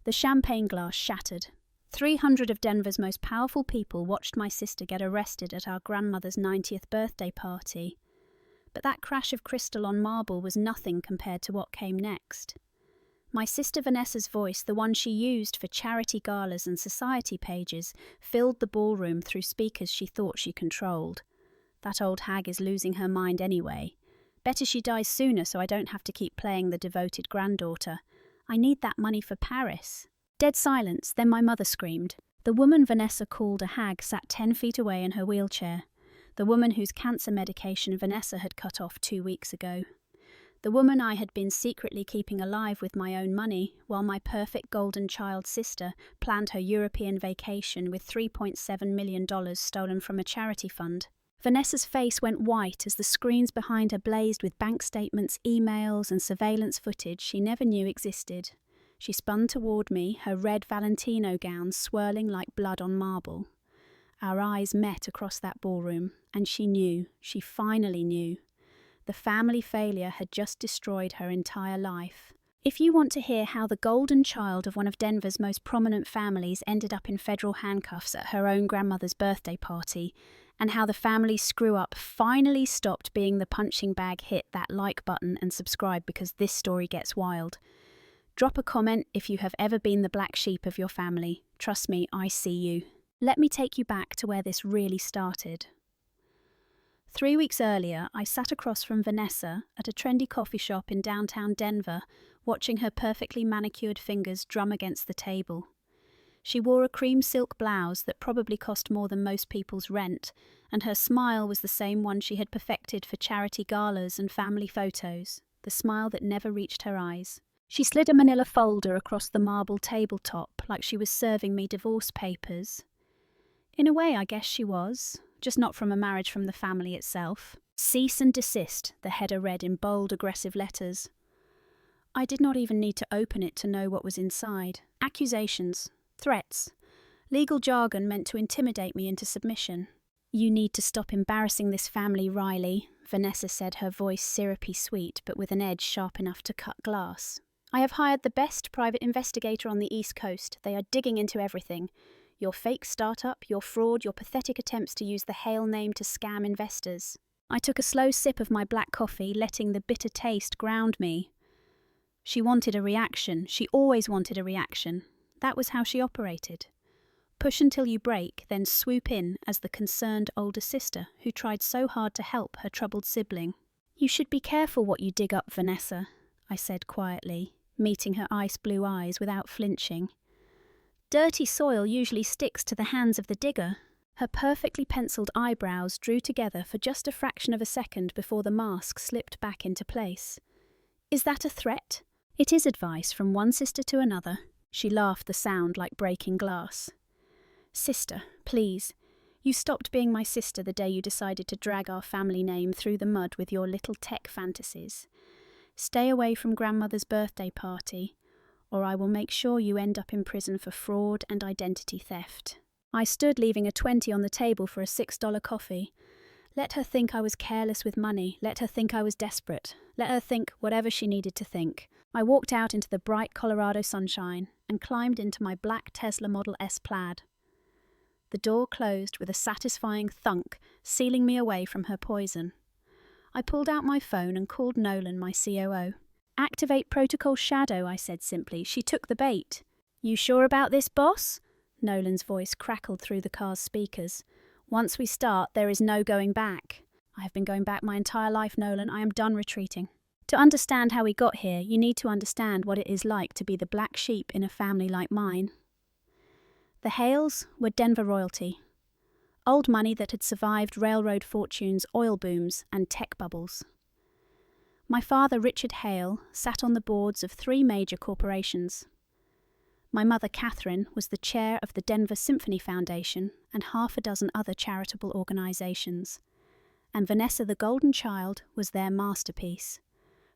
The champagne glass shattered. 300 of Denver's most powerful people watched my sister get arrested at our grandmother's 90th birthday party. But that crash of crystal on marble was nothing compared to what came next. My sister Vanessa's voice, the one she used for charity galas and society pages, filled the ballroom through speakers she thought she controlled. That old hag is losing her mind anyway. Better she dies sooner so I don't have to keep playing the devoted granddaughter. I need that money for Paris. Dead silence, then my mother screamed. The woman Vanessa called a hag sat 10 feet away in her wheelchair. The woman whose cancer medication Vanessa had cut off 2 weeks ago. The woman I had been secretly keeping alive with my own money, while my perfect golden child sister planned her European vacation with $3.7 million stolen from a charity fund. Vanessa's face went white as the screens behind her blazed with bank statements, emails, and surveillance footage she never knew existed. She spun toward me, her red Valentino gown swirling like blood on marble. Our eyes met across that ballroom, and she knew, she finally knew. The family failure had just destroyed her entire life. If you want to hear how the golden child of one of Denver's most prominent families ended up in federal handcuffs at her own grandmother's birthday party, and how the family screw-up finally stopped being the punching bag, hit that like button and subscribe because this story gets wild. Drop a comment if you have ever been the black sheep of your family. Trust me, I see you. Let me take you back to where this really started. 3 weeks earlier, I sat across from Vanessa at a trendy coffee shop in downtown Denver, watching her perfectly manicured fingers drum against the table. She wore a cream silk blouse that probably cost more than most people's rent, and her smile was the same one she had perfected for charity galas and family photos, the smile that never reached her eyes. She slid a manila folder across the marble tabletop like she was serving me divorce papers. In a way, I guess she was, just not from a marriage from the family itself. Cease and desist, the header read in bold, aggressive letters. I did not even need to open it to know what was inside. Accusations, threats, legal jargon meant to intimidate me into submission. You need to stop embarrassing this family, Riley, Vanessa said, her voice syrupy sweet but with an edge sharp enough to cut glass. I have hired the best private investigator on the East Coast. They are digging into everything. Your fake startup, your fraud, your pathetic attempts to use the Hale name to scam investors. I took a slow sip of my black coffee, letting the bitter taste ground me. She wanted a reaction. She always wanted a reaction. That was how she operated. Push until you break, then swoop in as the concerned older sister who tried so hard to help her troubled sibling. You should be careful what you dig up, Vanessa, I said quietly, meeting her ice blue eyes without flinching. Dirty soil usually sticks to the hands of the digger. Her perfectly penciled eyebrows drew together for just a fraction of a second before the mask slipped back into place. Is that a threat? It is advice from one sister to another. She laughed, the sound like breaking glass. Sister, please. You stopped being my sister the day you decided to drag our family name through the mud with your little tech fantasies. Stay away from grandmother's birthday party, or I will make sure you end up in prison for fraud and identity theft. I stood, leaving a 20 on the table for a $6 coffee. Let her think I was careless with money. Let her think I was desperate. Let her think whatever she needed to think. I walked out into the bright Colorado sunshine and climbed into my black Tesla Model S Plaid. The door closed with a satisfying thunk, sealing me away from her poison. I pulled out my phone and called Nolan, my COO. Activate Protocol Shadow, I said simply. She took the bait. You sure about this, boss? Nolan's voice crackled through the car's speakers. Once we start, there is no going back. I have been going back my entire life, Nolan. I am done retreating. To understand how we got here, you need to understand what it is like to be the black sheep in a family like mine. The Hales were Denver royalty. Old money that had survived railroad fortunes, oil booms, and tech bubbles. My father, Richard Hale, sat on the boards of 3 major corporations. My mother, Catherine, was the chair of the Denver Symphony Foundation and half a dozen other charitable organizations. And Vanessa, the golden child, was their masterpiece.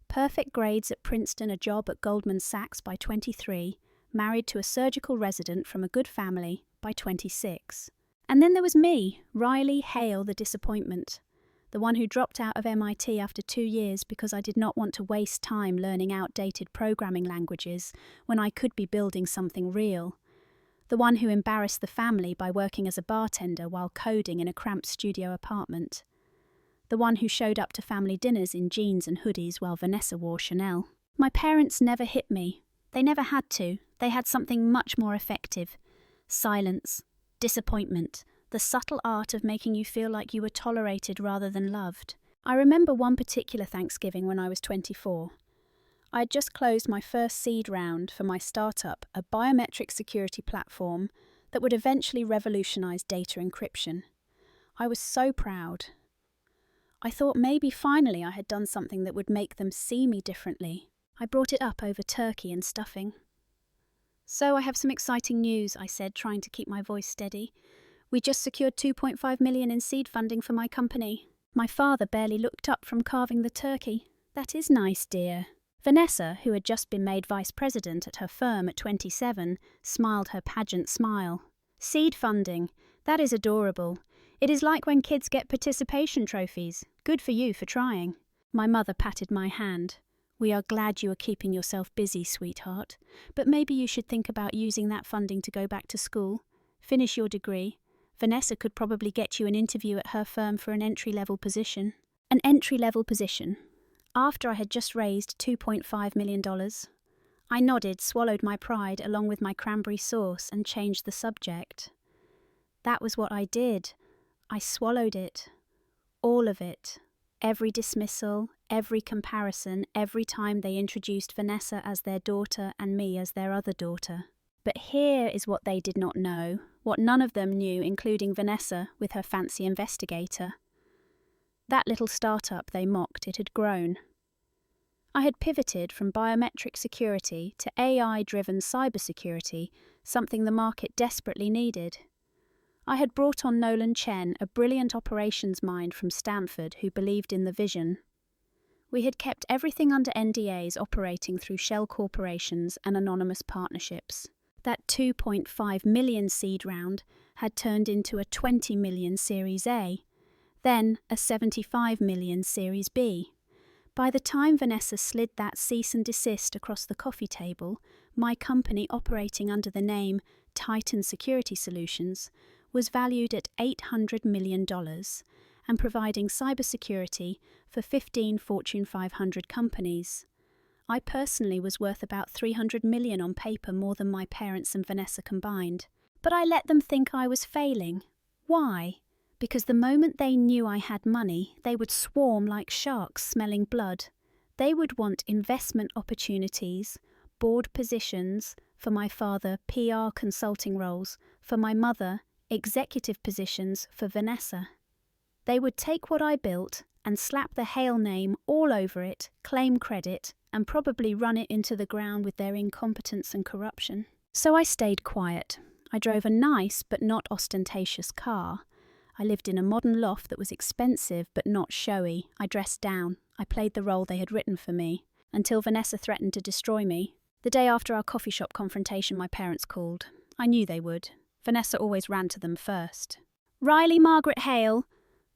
Perfect grades at Princeton, a job at Goldman Sachs by 23, married to a surgical resident from a good family by 26. And then there was me, Riley Hale, the disappointment. the one who dropped out of MIT after 2 years because I did not want to waste time learning outdated programming languages when I could be building something real. The one who embarrassed the family by working as a bartender while coding in a cramped studio apartment. The one who showed up to family dinners in jeans and hoodies while Vanessa wore Chanel. My parents never hit me. They never had to. They had something much more effective. Silence, disappointment, the subtle art of making you feel like you were tolerated rather than loved. I remember one particular Thanksgiving when I was 24. I had just closed my first seed round for my startup, a biometric security platform that would eventually revolutionize data encryption. I was so proud. I thought maybe finally I had done something that would make them see me differently. I brought it up over turkey and stuffing. "So I have some exciting news," I said, trying to keep my voice steady. "We just secured $2.5 million in seed funding for my company." My father barely looked up from carving the turkey. "That is nice, dear." Vanessa, who had just been made vice president at her firm at 27, smiled her pageant smile. "Seed funding. That is adorable. It is like when kids get participation trophies. Good for you for trying." My mother patted my hand. "We are glad you are keeping yourself busy, sweetheart. But maybe you should think about using that funding to go back to school, finish your degree. Vanessa could probably get you an interview at her firm for an entry-level position." An entry-level position. After I had just raised $2.5 million. I nodded, swallowed my pride along with my cranberry sauce, and changed the subject. That was what I did. I swallowed it. All of it. Every dismissal, every comparison, every time they introduced Vanessa as their daughter and me as their other daughter. But here is what they did not know, what none of them knew, including Vanessa with her fancy investigator. That little startup they mocked, it had grown. I had pivoted from biometric security to AI-driven cybersecurity, something the market desperately needed. I had brought on Nolan Chen, a brilliant operations mind from Stanford who believed in the vision. We had kept everything under NDAs, operating through shell corporations and anonymous partnerships. That $2.5 million seed round had turned into a $20 million Series A, then a $75 million Series B. By the time Vanessa slid that cease and desist across the coffee table, my company, operating under the name Titan Security Solutions, was valued at $800 million and providing cybersecurity for 15 Fortune 500 companies. I personally was worth about $300 million on paper, more than my parents and Vanessa combined. But I let them think I was failing. Why? Because the moment they knew I had money, they would swarm like sharks smelling blood. They would want investment opportunities, board positions, for my father, PR consulting roles, for my mother, executive positions for Vanessa. They would take what I built and slap the Hale name all over it, claim credit, and probably run it into the ground with their incompetence and corruption. So I stayed quiet. I drove a nice but not ostentatious car. I lived in a modern loft that was expensive but not showy. I dressed down. I played the role they had written for me, until Vanessa threatened to destroy me. The day after our coffee shop confrontation, my parents called. I knew they would. Vanessa always ran to them first. "Riley Margaret Hale."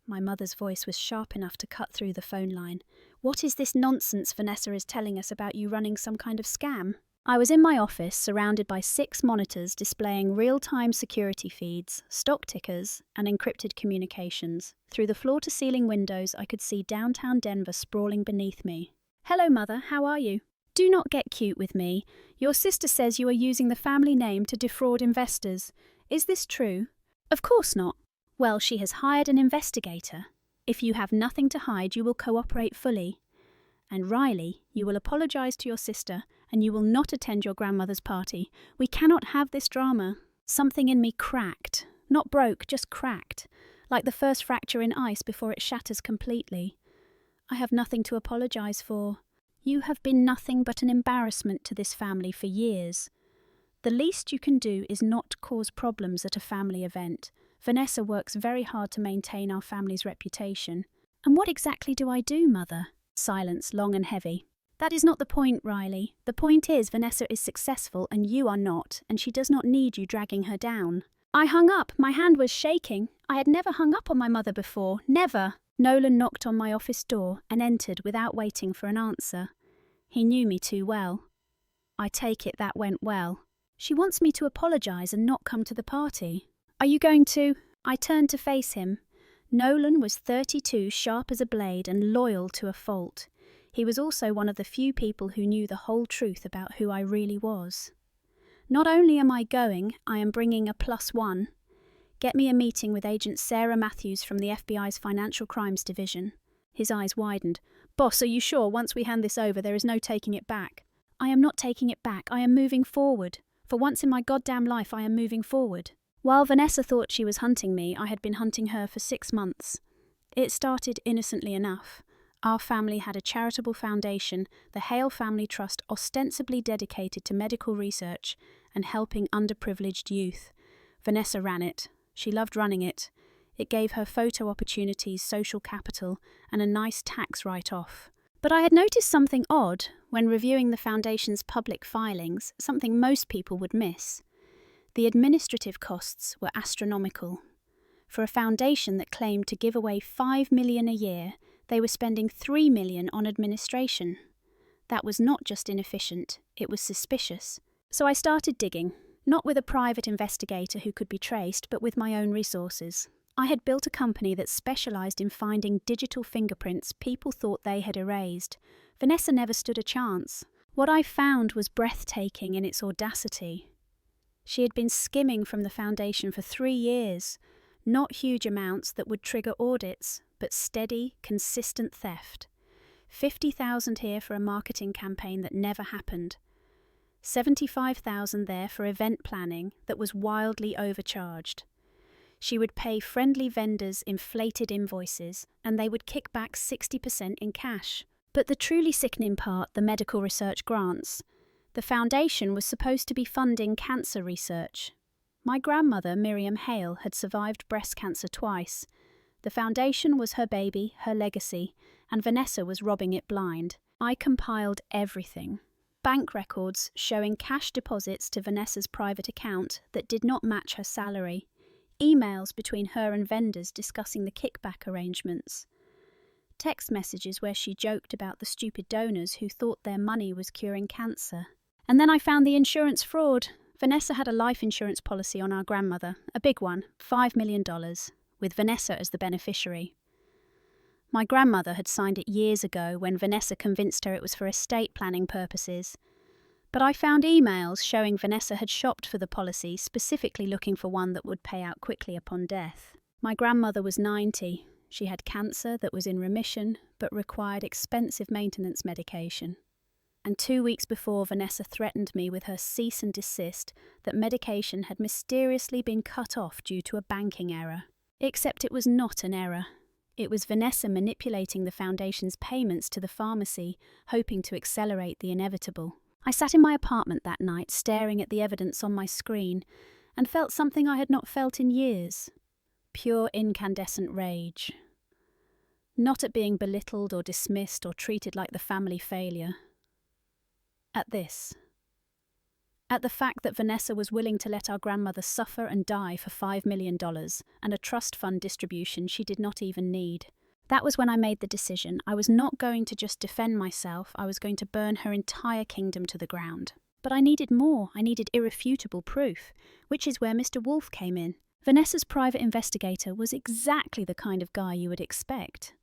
My mother's voice was sharp enough to cut through the phone line. "What is this nonsense Vanessa is telling us about you running some kind of scam?" I was in my office, surrounded by 6 monitors displaying real-time security feeds, stock tickers, and encrypted communications. Through the floor-to-ceiling windows, I could see downtown Denver sprawling beneath me. "Hello, Mother. How are you? Do not get cute with me. Your sister says you are using the family name to defraud investors. Is this true?" "Of course not." "Well, she has hired an investigator. If you have nothing to hide, you will cooperate fully. And Riley, you will apologise to your sister, and you will not attend your grandmother's party. We cannot have this drama." Something in me cracked. Not broke, just cracked. Like the first fracture in ice before it shatters completely. "I have nothing to apologise for. You have been nothing but an embarrassment to this family for years. The least you can do is not cause problems at a family event. Vanessa works very hard to maintain our family's reputation." "And what exactly do I do, Mother?" Silence, long and heavy. "That is not the point, Riley. The point is Vanessa is successful and you are not, and she does not need you dragging her down." I hung up. My hand was shaking. I had never hung up on my mother before. Never. Nolan knocked on my office door and entered without waiting for an answer. He knew me too well. I take it that went well. She wants me to apologise and not come to the party. Are you going to? I turned to face him. Nolan was 32, sharp as a blade and loyal to a fault. He was also one of the few people who knew the whole truth about who I really was. Not only am I going, I am bringing a +1. Get me a meeting with Agent Sarah Matthews from the FBI's Financial Crimes Division. His eyes widened. Boss, are you sure once we hand this over there is no taking it back? I am not taking it back, I am moving forward. For once in my goddamn life I am moving forward. While Vanessa thought she was hunting me, I had been hunting her for 6 months. It started innocently enough. Our family had a charitable foundation, the Hale Family Trust, ostensibly dedicated to medical research and helping underprivileged youth. Vanessa ran it. She loved running it. It gave her photo opportunities, social capital, and a nice tax write-off. But I had noticed something odd when reviewing the foundation's public filings, something most people would miss. The administrative costs were astronomical. For a foundation that claimed to give away $5 million a year, they were spending $3 million on administration. That was not just inefficient, it was suspicious. So I started digging, not with a private investigator who could be traced, but with my own resources. I had built a company that specialised in finding digital fingerprints people thought they had erased. Vanessa never stood a chance. What I found was breathtaking in its audacity. She had been skimming from the foundation for 3 years, not huge amounts that would trigger audits, but steady, consistent theft. $50,000 here for a marketing campaign that never happened. $75,000 there for event planning that was wildly overcharged. She would pay friendly vendors inflated invoices, and they would kick back 60% in cash. But the truly sickening part, the medical research grants. The foundation was supposed to be funding cancer research. My grandmother, Miriam Hale, had survived breast cancer twice. The foundation was her baby, her legacy, and Vanessa was robbing it blind. I compiled everything. Bank records showing cash deposits to Vanessa's private account that did not match her salary. Emails between her and vendors discussing the kickback arrangements. Text messages where she joked about the stupid donors who thought their money was curing cancer. And then I found the insurance fraud. Vanessa had a life insurance policy on our grandmother, a big one, $5 million, with Vanessa as the beneficiary. My grandmother had signed it years ago when Vanessa convinced her it was for estate planning purposes. But I found emails showing Vanessa had shopped for the policy, specifically looking for one that would pay out quickly upon death. My grandmother was 90. She had cancer that was in remission, but required expensive maintenance medication. And 2 weeks before, Vanessa threatened me with her cease and desist that medication had mysteriously been cut off due to a banking error. Except it was not an error. It was Vanessa manipulating the foundation's payments to the pharmacy, hoping to accelerate the inevitable. I sat in my apartment that night, staring at the evidence on my screen, and felt something I had not felt in years. Pure incandescent rage. Not at being belittled or dismissed or treated like the family failure. At this. At the fact that Vanessa was willing to let our grandmother suffer and die for $5 million and a trust fund distribution she did not even need. That was when I made the decision. I was not going to just defend myself, I was going to burn her entire kingdom to the ground. But I needed more. I needed irrefutable proof, which is where Mr. Wolfe came in. Vanessa's private investigator was exactly the kind of guy you would expect.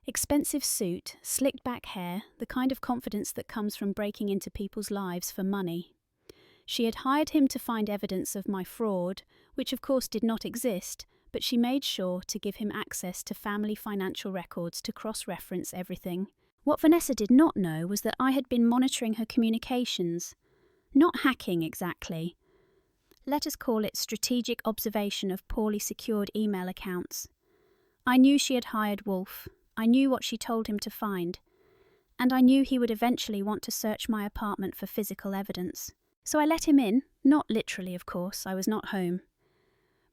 Expensive suit, slicked back hair, the kind of confidence that comes from breaking into people's lives for money. She had hired him to find evidence of my fraud, which of course did not exist, but she made sure to give him access to family financial records to cross-reference everything. What Vanessa did not know was that I had been monitoring her communications. Not hacking exactly. Let us call it strategic observation of poorly secured email accounts. I knew she had hired Wolfe. I knew what she told him to find. And I knew he would eventually want to search my apartment for physical evidence. So I let him in, not literally of course, I was not home.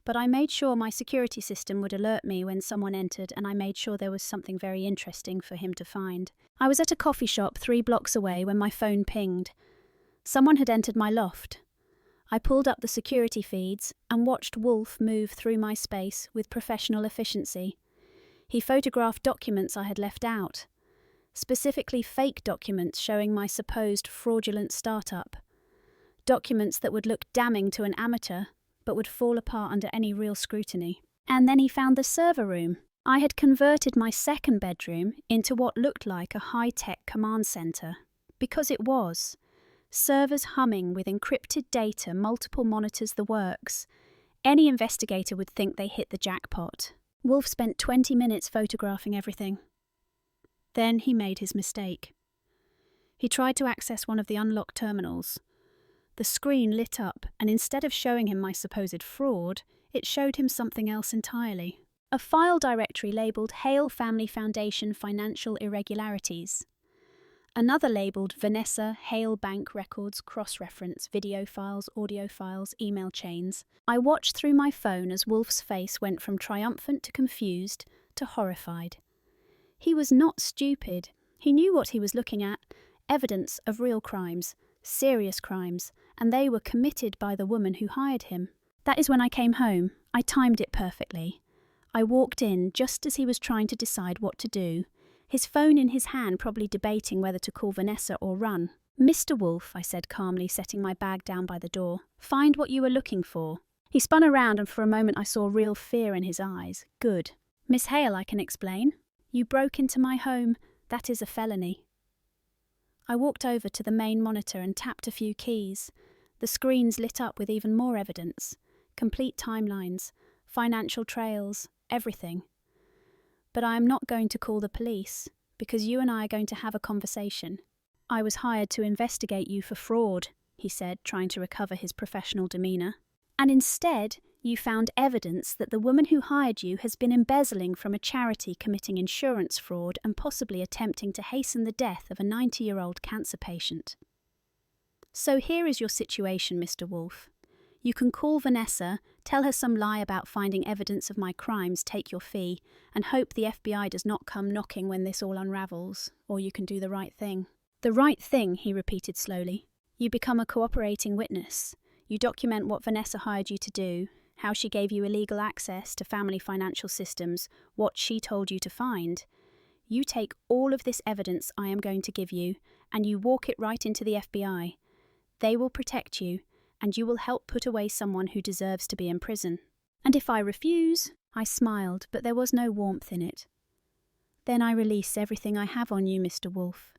But I made sure my security system would alert me when someone entered, and I made sure there was something very interesting for him to find. I was at a coffee shop 3 blocks away when my phone pinged. Someone had entered my loft. I pulled up the security feeds and watched Wolfe move through my space with professional efficiency. He photographed documents I had left out, specifically fake documents showing my supposed fraudulent startup. Documents that would look damning to an amateur, but would fall apart under any real scrutiny. And then he found the server room. I had converted my second bedroom into what looked like a high-tech command center. Because it was. Servers humming with encrypted data, multiple monitors, the works. Any investigator would think they hit the jackpot. Wolf spent 20 minutes photographing everything. Then he made his mistake. He tried to access one of the unlocked terminals. The screen lit up, and instead of showing him my supposed fraud, it showed him something else entirely. A file directory labelled Hale Family Foundation Financial Irregularities. Another labelled Vanessa Hale Bank Records Cross-Reference Video Files, Audio Files, Email Chains. I watched through my phone as Wolf's face went from triumphant to confused to horrified. He was not stupid. He knew what he was looking at. Evidence of real crimes, serious crimes, and they were committed by the woman who hired him. That is when I came home. I timed it perfectly. I walked in just as he was trying to decide what to do, his phone in his hand, probably debating whether to call Vanessa or run. "Mr. Wolf," I said calmly, setting my bag down by the door, "find what you were looking for." He spun around and for a moment I saw real fear in his eyes. "Good. Miss Hale, I can explain. You broke into my home. That is a felony." I walked over to the main monitor and tapped a few keys. The screens lit up with even more evidence. Complete timelines, financial trails, everything. "But I am not going to call the police, because you and I are going to have a conversation. I was hired to investigate you for fraud," he said, trying to recover his professional demeanour. "And instead, you found evidence that the woman who hired you has been embezzling from a charity, committing insurance fraud and possibly attempting to hasten the death of a 90-year-old cancer patient. So here is your situation, Mr. Wolf. You can call Vanessa, tell her some lie about finding evidence of my crimes, take your fee, and hope the FBI does not come knocking when this all unravels, or you can do the right thing." "The right thing," he repeated slowly. "You become a cooperating witness. You document what Vanessa hired you to do, how she gave you illegal access to family financial systems, what she told you to find. You take all of this evidence I am going to give you, and you walk it right into the FBI. They will protect you, and you will help put away someone who deserves to be in prison. And if I refuse," I smiled, but there was no warmth in it, "then I release everything I have on you, Mr. Wolf.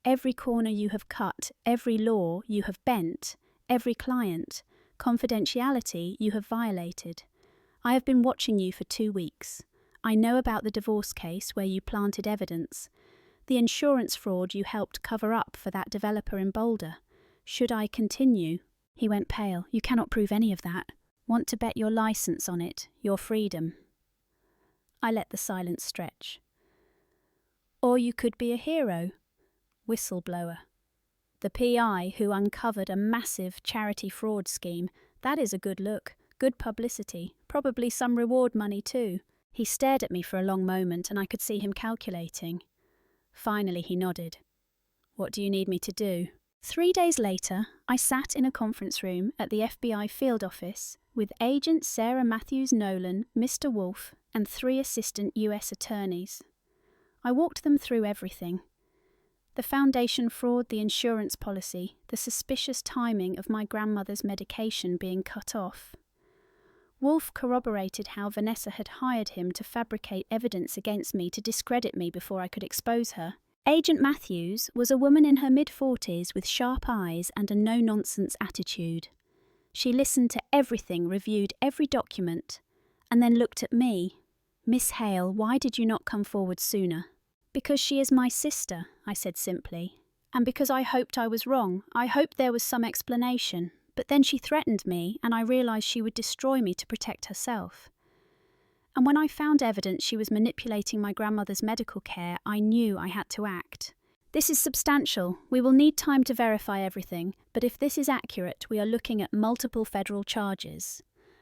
Every corner you have cut, every law you have bent, every client, confidentiality you have violated. I have been watching you for 2 weeks. I know about the divorce case where you planted evidence, the insurance fraud you helped cover up for that developer in Boulder. Should I continue?" He went pale. "You cannot prove any of that. Want to bet your license on it, your freedom." I let the silence stretch. "Or you could be a hero. Whistleblower. The PI who uncovered a massive charity fraud scheme. That is a good look, good publicity, probably some reward money too." He stared at me for a long moment and I could see him calculating. Finally he nodded. "What do you need me to do?" 3 days later, I sat in a conference room at the FBI field office with Agent Sarah Matthews Nolan, Mr. Wolf, and 3 assistant US attorneys. I walked them through everything. The foundation fraud, the insurance policy, the suspicious timing of my grandmother's medication being cut off. Wolf corroborated how Vanessa had hired him to fabricate evidence against me to discredit me before I could expose her. Agent Matthews was a woman in her mid-40s with sharp eyes and a no-nonsense attitude. She listened to everything, reviewed every document, and then looked at me. "Miss Hale, why did you not come forward sooner?" "Because she is my sister," I said simply, "and because I hoped I was wrong. I hoped there was some explanation. But then she threatened me, and I realised she would destroy me to protect herself. And when I found evidence she was manipulating my grandmother's medical care, I knew I had to act. This is substantial. We will need time to verify everything, but if this is accurate, we are looking at multiple federal charges.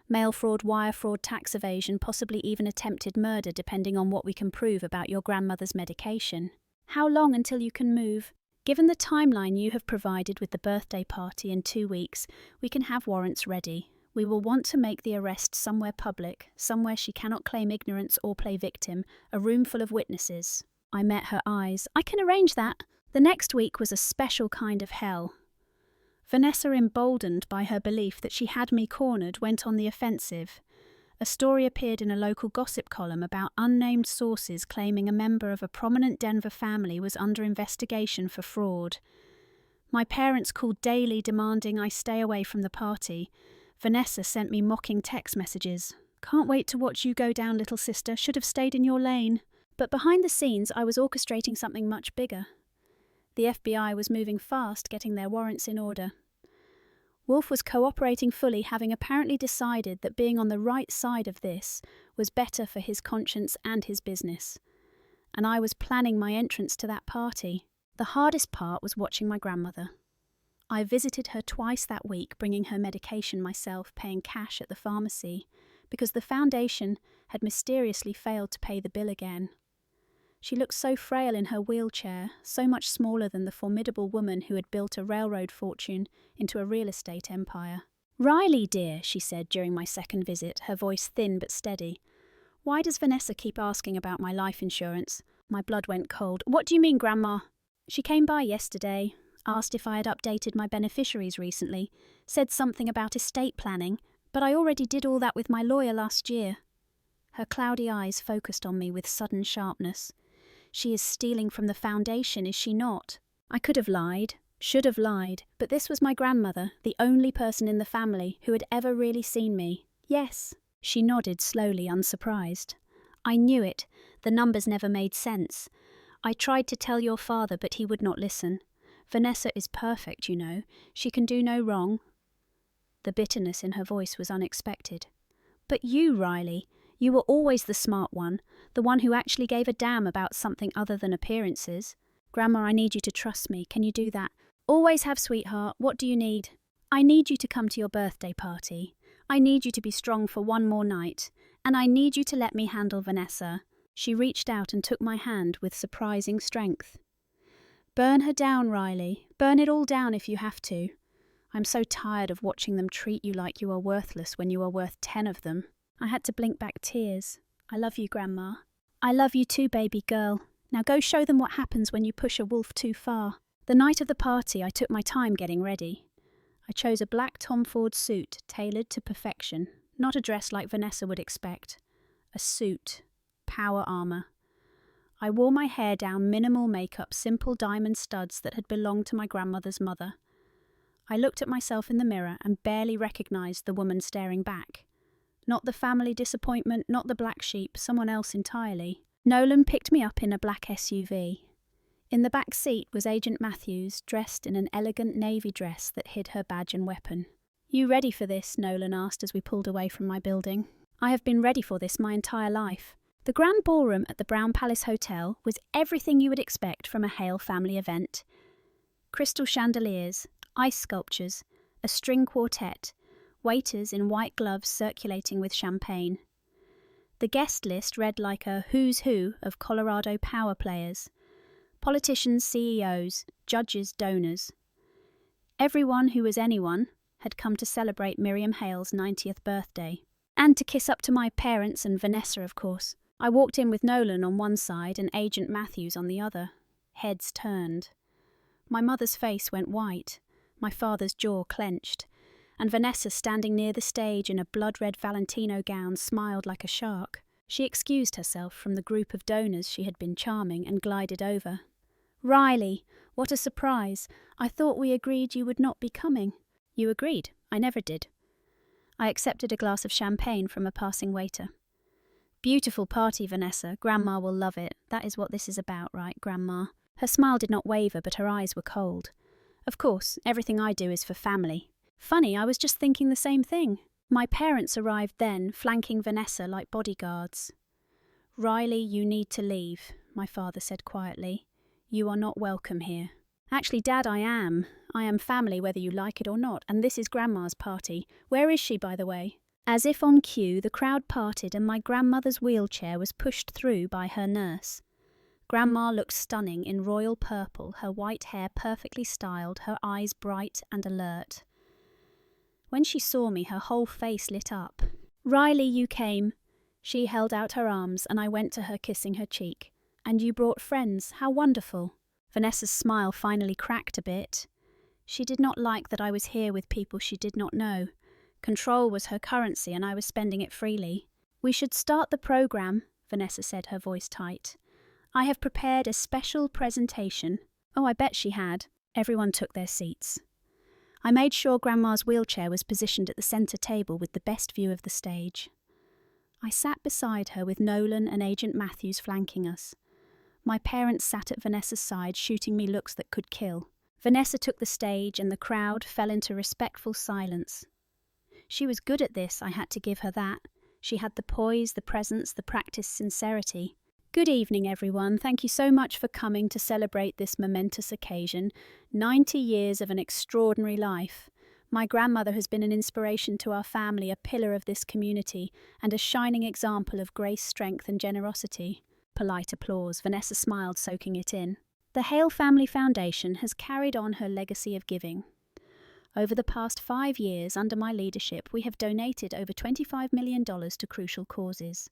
Mail fraud, wire fraud, tax evasion, possibly even attempted murder, depending on what we can prove about your grandmother's medication. How long until you can move? Given the timeline you have provided with the birthday party in 2 weeks, we can have warrants ready. We will want to make the arrest somewhere public, somewhere she cannot claim ignorance or play victim, a room full of witnesses. I met her eyes. I can arrange that. The next week was a special kind of hell. Vanessa, emboldened by her belief that she had me cornered, went on the offensive. A story appeared in a local gossip column about unnamed sources claiming a member of a prominent Denver family was under investigation for fraud. My parents called daily demanding I stay away from the party. Vanessa sent me mocking text messages. Can't wait to watch you go down, little sister. Should have stayed in your lane. But behind the scenes, I was orchestrating something much bigger. The FBI was moving fast, getting their warrants in order. Wolf was cooperating fully, having apparently decided that being on the right side of this was better for his conscience and his business. And I was planning my entrance to that party. The hardest part was watching my grandmother. I visited her twice that week, bringing her medication myself, paying cash at the pharmacy, because the foundation had mysteriously failed to pay the bill again. She looked so frail in her wheelchair, so much smaller than the formidable woman who had built a railroad fortune into a real estate empire. "Riley, dear," she said during my second visit, her voice thin but steady. "Why does Vanessa keep asking about my life insurance?" My blood went cold. "What do you mean, Grandma?" "She came by yesterday, asked if I had updated my beneficiaries recently, said something about estate planning, but I already did all that with my lawyer last year." Her cloudy eyes focused on me with sudden sharpness. "She is stealing from the foundation, is she not?" I could have lied, should have lied, but this was my grandmother, the only person in the family who had ever really seen me. "Yes." She nodded slowly, unsurprised. "I knew it. The numbers never made sense. I tried to tell your father, but he would not listen. Vanessa is perfect, you know. She can do no wrong." The bitterness in her voice was unexpected. "But you, Riley, you were always the smart one, the one who actually gave a damn about something other than appearances. Grandma, I need you to trust me. Can you do that?" "Always have, sweetheart. What do you need?" "I need you to come to your birthday party. I need you to be strong for one more night. And I need you to let me handle Vanessa." She reached out and took my hand with surprising strength. "Burn her down, Riley. Burn it all down if you have to. I'm so tired of watching them treat you like you are worthless when you are worth 10 of them." I had to blink back tears. "I love you, Grandma." "I love you too, baby girl. Now go show them what happens when you push a wolf too far." The night of the party, I took my time getting ready. I chose a black Tom Ford suit tailored to perfection, not a dress like Vanessa would expect. A suit. Power armor. I wore my hair down, minimal makeup, simple diamond studs that had belonged to my grandmother's mother. I looked at myself in the mirror and barely recognized the woman staring back. Not the family disappointment, not the black sheep, someone else entirely. Nolan picked me up in a black SUV. In the back seat was Agent Matthews, dressed in an elegant navy dress that hid her badge and weapon. "You ready for this?" Nolan asked as we pulled away from my building. "I have been ready for this my entire life." The grand ballroom at the Brown Palace Hotel was everything you would expect from a Hale family event. Crystal chandeliers, ice sculptures, a string quartet, waiters in white gloves circulating with champagne. The guest list read like a who's who of Colorado power players. Politicians, CEOs, judges, donors. Everyone who was anyone had come to celebrate Miriam Hale's 90th birthday. And to kiss up to my parents and Vanessa, of course. I walked in with Nolan on one side and Agent Matthews on the other. Heads turned. My mother's face went white. My father's jaw clenched. And Vanessa, standing near the stage in a blood-red Valentino gown, smiled like a shark. She excused herself from the group of donors she had been charming and glided over. "Riley, what a surprise. I thought we agreed you would not be coming." "You agreed. I never did." I accepted a glass of champagne from a passing waiter. "Beautiful party, Vanessa. Grandma will love it. That is what this is about, right, Grandma?" Her smile did not waver, but her eyes were cold. "Of course, everything I do is for family." Funny, I was just thinking the same thing. My parents arrived then, flanking Vanessa like bodyguards. "Riley, you need to leave," my father said quietly. "You are not welcome here." "Actually, Dad, I am. I am family whether you like it or not, and this is Grandma's party. Where is she, by the way?" As if on cue, the crowd parted and my grandmother's wheelchair was pushed through by her nurse. Grandma looked stunning in royal purple, her white hair perfectly styled, her eyes bright and alert. When she saw me, her whole face lit up. "Riley, you came." She held out her arms, and I went to her, kissing her cheek. "And you brought friends. How wonderful." Vanessa's smile finally cracked a bit. She did not like that I was here with people she did not know. Control was her currency, and I was spending it freely. "We should start the program," Vanessa said, her voice tight. "I have prepared a special presentation." Oh, I bet she had. Everyone took their seats. I made sure Grandma's wheelchair was positioned at the centre table with the best view of the stage. I sat beside her with Nolan and Agent Matthews flanking us. My parents sat at Vanessa's side, shooting me looks that could kill. Vanessa took the stage, and the crowd fell into respectful silence. She was good at this, I had to give her that. She had the poise, the presence, the practiced sincerity. "Good evening, everyone. Thank you so much for coming to celebrate this momentous occasion. 90 years of an extraordinary life. My grandmother has been an inspiration to our family, a pillar of this community, and a shining example of grace, strength, and generosity." Polite applause. Vanessa smiled, soaking it in. "The Hale Family Foundation has carried on her legacy of giving. Over the past 5 years, under my leadership, we have donated over $25 million to crucial causes.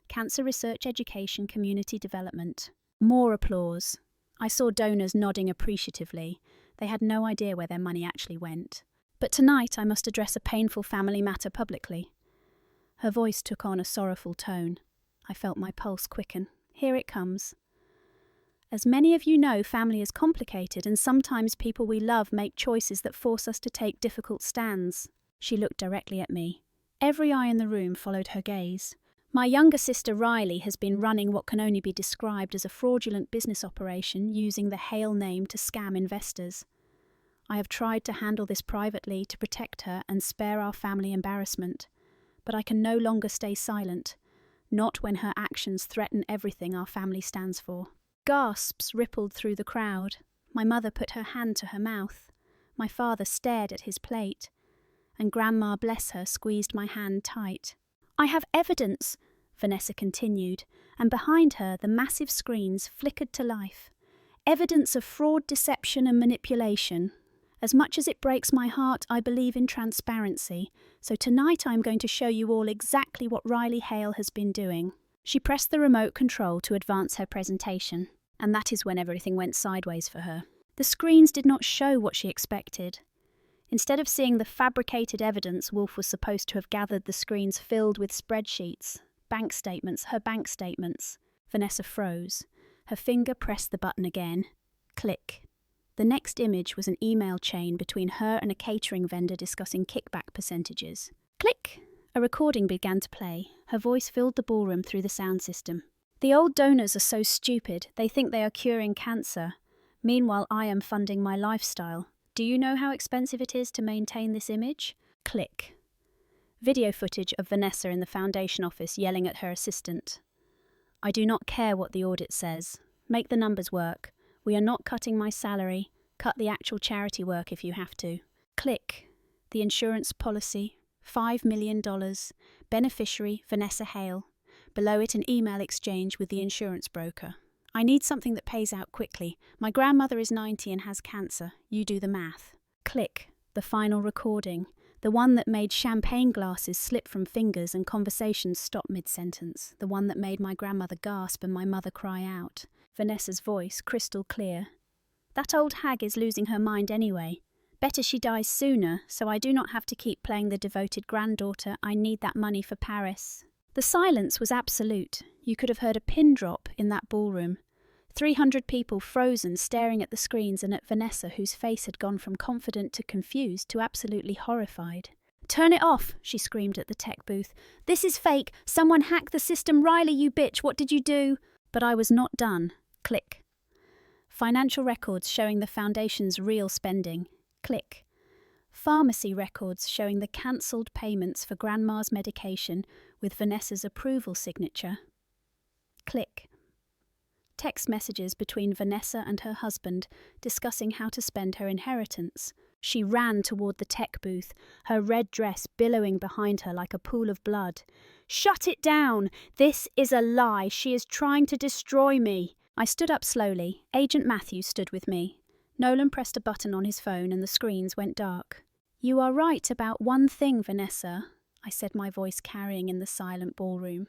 Cancer research, education, community development." More applause. I saw donors nodding appreciatively. They had no idea where their money actually went. "But tonight I must address a painful family matter publicly." Her voice took on a sorrowful tone. I felt my pulse quicken. "Here it comes. As many of you know, family is complicated, and sometimes people we love make choices that force us to take difficult stands." She looked directly at me. Every eye in the room followed her gaze. "My younger sister Riley has been running what can only be described as a fraudulent business operation using the Hale name to scam investors. I have tried to handle this privately to protect her and spare our family embarrassment, but I can no longer stay silent, not when her actions threaten everything our family stands for." Gasps rippled through the crowd. My mother put her hand to her mouth. My father stared at his plate, and Grandma, bless her, squeezed my hand tight. "I have evidence," Vanessa continued, and behind her the massive screens flickered to life. "Evidence of fraud, deception, and manipulation. As much as it breaks my heart, I believe in transparency, so tonight I am going to show you all exactly what Riley Hale has been doing." She pressed the remote control to advance her presentation, and that is when everything went sideways for her. The screens did not show what she expected. Instead of seeing the fabricated evidence, Wolf was supposed to have gathered the screens filled with spreadsheets, bank statements, her bank statements. Vanessa froze. Her finger pressed the button again. Click. The next image was an email chain between her and a catering vendor discussing kickback percentages. Click. A recording began to play. Her voice filled the ballroom through the sound system. "The old donors are so stupid. They think they are curing cancer. Meanwhile, I am funding my lifestyle. Do you know how expensive it is to maintain this image?" Click. Video footage of Vanessa in the foundation office yelling at her assistant. "I do not care what the audit says. Make the numbers work. We are not cutting my salary. Cut the actual charity work if you have to." Click. The insurance policy. $5 million. Beneficiary, Vanessa Hale. Below it, an email exchange with the insurance broker. "I need something that pays out quickly. My grandmother is 90 and has cancer. You do the math." Click. The final recording. The one that made champagne glasses slip from fingers and conversations stop mid-sentence. The one that made my grandmother gasp and my mother cry out. Vanessa's voice, crystal clear. "That old hag is losing her mind anyway. Better she dies sooner, so I do not have to keep playing the devoted granddaughter. I need that money for Paris." The silence was absolute. You could have heard a pin drop in that ballroom. 300 people frozen, staring at the screens and at Vanessa, whose face had gone from confident to confused to absolutely horrified. "Turn it off," she screamed at the tech booth. "This is fake. Someone hacked the system. Riley, you bitch, what did you do?" But I was not done. Click. Financial records showing the foundation's real spending. Click. Pharmacy records showing the cancelled payments for Grandma's medication with Vanessa's approval signature. Click. Text messages between Vanessa and her husband discussing how to spend her inheritance. She ran toward the tech booth, her red dress billowing behind her like a pool of blood. "Shut it down! This is a lie! She is trying to destroy me!" I stood up slowly. Agent Matthews stood with me. Nolan pressed a button on his phone and the screens went dark. You are right about one thing, Vanessa, I said, my voice carrying in the silent ballroom.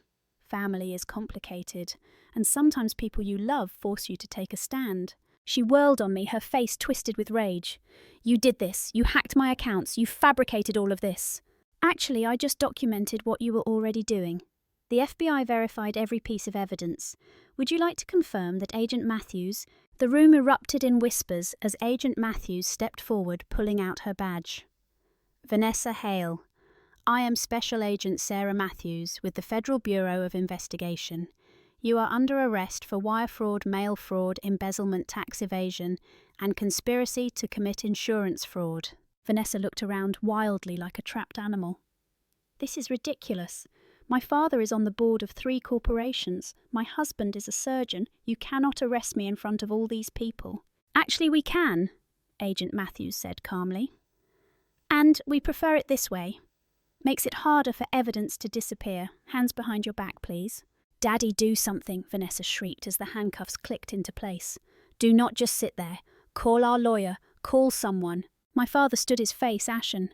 Family is complicated, and sometimes people you love force you to take a stand. She whirled on me, her face twisted with rage. You did this. You hacked my accounts. You fabricated all of this. Actually, I just documented what you were already doing. The FBI verified every piece of evidence. Would you like to confirm that Agent Matthews... The room erupted in whispers as Agent Matthews stepped forward, pulling out her badge. Vanessa Hale. I am Special Agent Sarah Matthews with the Federal Bureau of Investigation. You are under arrest for wire fraud, mail fraud, embezzlement, tax evasion, and conspiracy to commit insurance fraud. Vanessa looked around wildly like a trapped animal. This is ridiculous. My father is on the board of 3 corporations. My husband is a surgeon. You cannot arrest me in front of all these people. Actually, we can, Agent Matthews said calmly. And we prefer it this way. Makes it harder for evidence to disappear. Hands behind your back, please. Daddy, do something, Vanessa shrieked as the handcuffs clicked into place. Do not just sit there. Call our lawyer. Call someone. My father stood, his face ashen.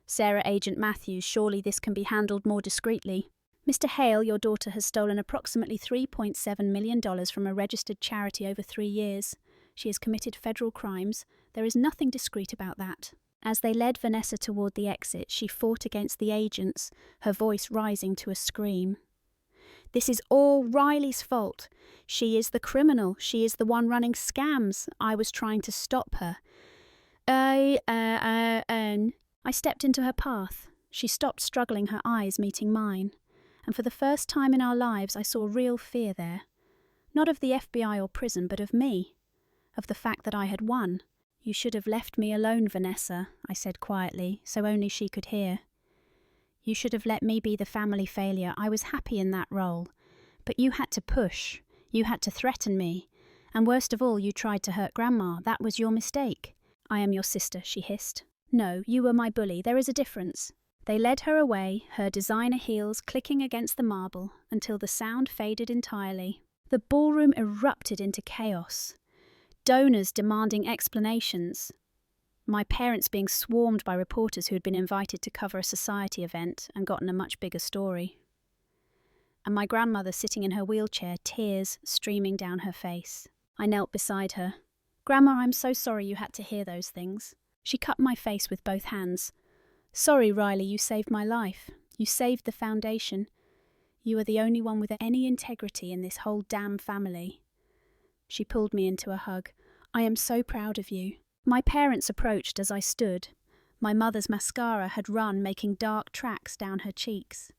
Sarah, Agent Matthews, surely this can be handled more discreetly. Mr. Hale, your daughter has stolen approximately $3.7 million from a registered charity over 3 years. She has committed federal crimes. There is nothing discreet about that. As they led Vanessa toward the exit, she fought against the agents, her voice rising to a scream. This is all Riley's fault. She is the criminal. She is the one running scams. I was trying to stop her. I stepped into her path. She stopped struggling, her eyes meeting mine. And for the first time in our lives, I saw real fear there. Not of the FBI or prison, but of me. Of the fact that I had won. You should have left me alone, Vanessa, I said quietly, so only she could hear. You should have let me be the family failure. I was happy in that role. But you had to push. You had to threaten me. And worst of all, you tried to hurt Grandma. That was your mistake. I am your sister, she hissed. No, you were my bully. There is a difference. They led her away, her designer heels clicking against the marble, until the sound faded entirely. The ballroom erupted into chaos. Donors demanding explanations. My parents being swarmed by reporters who had been invited to cover a society event and gotten a much bigger story. And my grandmother sitting in her wheelchair, tears streaming down her face. I knelt beside her. Grandma, I'm so sorry you had to hear those things. She cupped my face with both hands. Sorry, Riley, you saved my life. You saved the foundation. You are the only one with any integrity in this whole damn family. She pulled me into a hug. I am so proud of you. My parents approached as I stood. My mother's mascara had run, making dark tracks down her cheeks.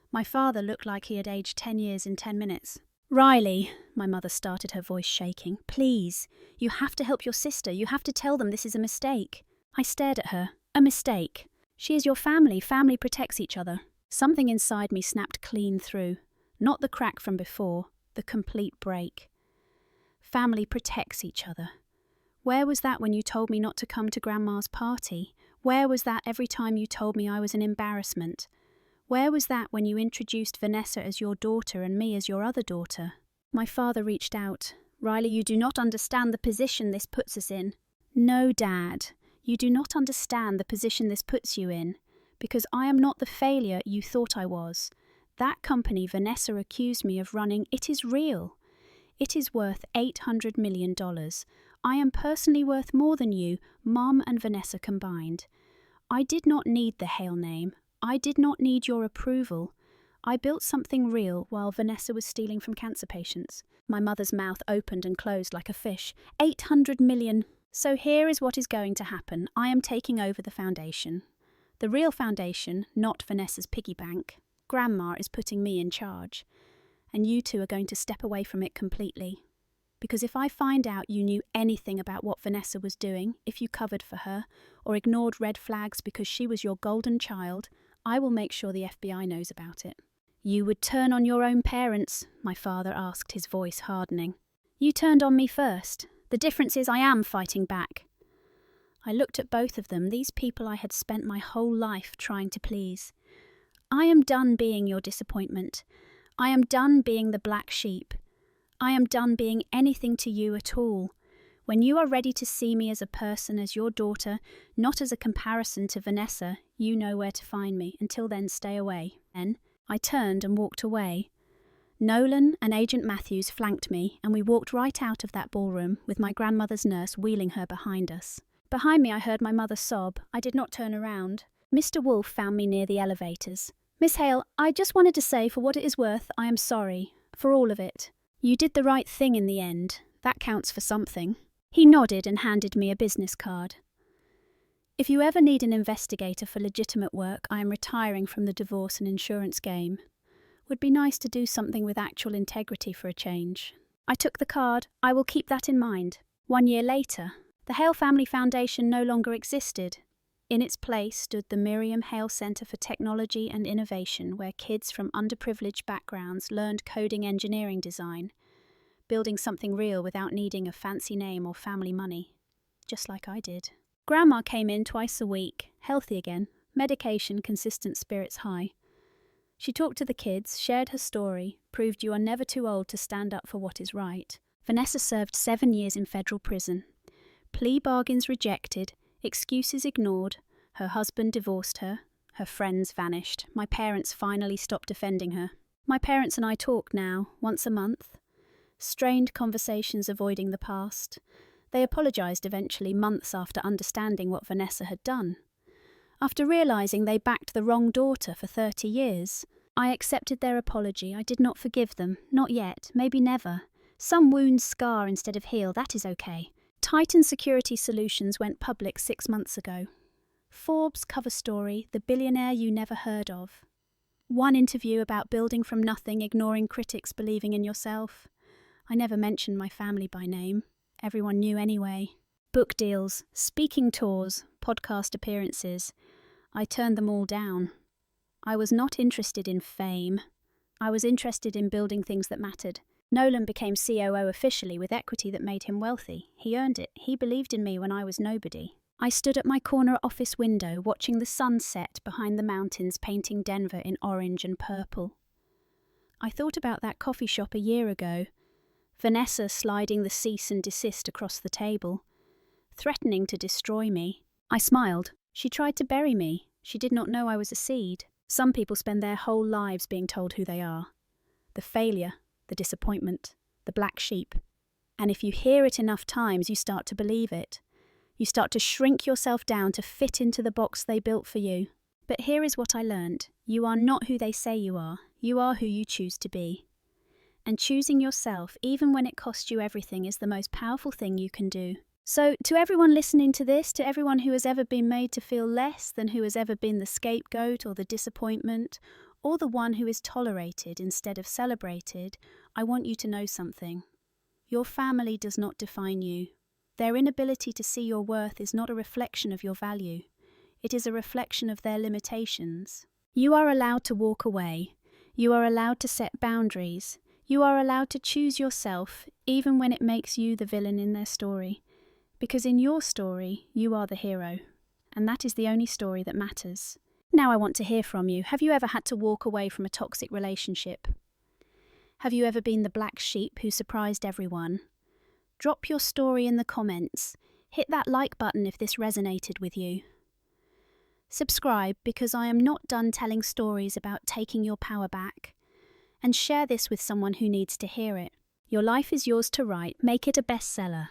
My father looked like he had aged 10 years in 10 minutes. Riley, my mother started, her voice shaking. Please, you have to help your sister. You have to tell them this is a mistake. I stared at her. A mistake. She is your family. Family protects each other. Something inside me snapped clean through. Not the crack from before, the complete break. Family protects each other. Where was that when you told me not to come to Grandma's party? Where was that every time you told me I was an embarrassment? Where was that when you introduced Vanessa as your daughter and me as your other daughter? My father reached out. Riley, you do not understand the position this puts us in. No, Dad. You do not understand the position this puts you in, because I am not the failure you thought I was. That company Vanessa accused me of running, it is real. It is worth $800 million. I am personally worth more than you, Mom and Vanessa combined. I did not need the Hale name. I did not need your approval. I built something real while Vanessa was stealing from cancer patients. My mother's mouth opened and closed like a fish. 800 million. So here is what is going to happen. I am taking over the foundation. The real foundation, not Vanessa's piggy bank. Grandma is putting me in charge. And you two are going to step away from it completely. Because if I find out you knew anything about what Vanessa was doing, if you covered for her, or ignored red flags because she was your golden child, I will make sure the FBI knows about it. You would turn on your own parents, my father asked, his voice hardening. You turned on me first. The difference is I am fighting back. I looked at both of them, these people I had spent my whole life trying to please. I am done being your disappointment. I am done being the black sheep. I am done being anything to you at all. When you are ready to see me as a person, as your daughter, not as a comparison to Vanessa, you know where to find me. Until then, stay away." Then I turned and walked away. Nolan and Agent Matthews flanked me, and we walked right out of that ballroom with my grandmother's nurse wheeling her behind us. Behind me I heard my mother sob. I did not turn around. Mr. Wolfe found me near the elevators. "Miss Hale, I just wanted to say, for what it is worth, I am sorry. For all of it. You did the right thing in the end. That counts for something." He nodded and handed me a business card. "If you ever need an investigator for legitimate work, I am retiring from the divorce and insurance game. Would be nice to do something with actual integrity for a change." I took the card. I will keep that in mind. 1 year later, the Hale Family Foundation no longer existed. In its place stood the Miriam Hale Center for Technology and Innovation, where kids from underprivileged backgrounds learned coding engineering design, building something real without needing a fancy name or family money, just like I did. Grandma came in twice a week, healthy again, medication, consistent spirits high. She talked to the kids, shared her story, proved you are never too old to stand up for what is right. Vanessa served 7 years in federal prison. Plea bargains rejected, excuses ignored, her husband divorced her, her friends vanished. My parents finally stopped defending her. My parents and I talk now, once a month. Strained conversations avoiding the past. They apologised eventually, months after understanding what Vanessa had done. After realising they backed the wrong daughter for 30 years, I accepted their apology. I did not forgive them, not yet, maybe never. Some wounds scar instead of heal, that is okay. Titan Security Solutions went public 6 months ago. Forbes cover story, the billionaire you never heard of. One interview about building from nothing, ignoring critics, believing in yourself. I never mentioned my family by name. Everyone knew anyway. Book deals, speaking tours, podcast appearances. I turned them all down. I was not interested in fame. I was interested in building things that mattered. Nolan became COO officially with equity that made him wealthy. He earned it. He believed in me when I was nobody. I stood at my corner office window watching the sun set behind the mountains, painting Denver in orange and purple. I thought about that coffee shop a year ago. Vanessa sliding the cease and desist across the table, threatening to destroy me. I smiled. She tried to bury me. She did not know I was a seed. Some people spend their whole lives being told who they are. The failure, the disappointment, the black sheep. And if you hear it enough times, you start to believe it. You start to shrink yourself down to fit into the box they built for you. But here is what I learned. You are not who they say you are. You are who you choose to be. And choosing yourself, even when it costs you everything, is the most powerful thing you can do. So, to everyone listening to this, to everyone who has ever been made to feel less than who has ever been the scapegoat or the disappointment, or the one who is tolerated instead of celebrated, I want you to know something. Your family does not define you. Their inability to see your worth is not a reflection of your value. It is a reflection of their limitations. You are allowed to walk away. You are allowed to set boundaries. You are allowed to choose yourself, even when it makes you the villain in their story. Because in your story, you are the hero. And that is the only story that matters. Now I want to hear from you. Have you ever had to walk away from a toxic relationship? Have you ever been the black sheep who surprised everyone? Drop your story in the comments. Hit that like button if this resonated with you. Subscribe, because I am not done telling stories about taking your power back. And share this with someone who needs to hear it. Your life is yours to write. Make it a bestseller.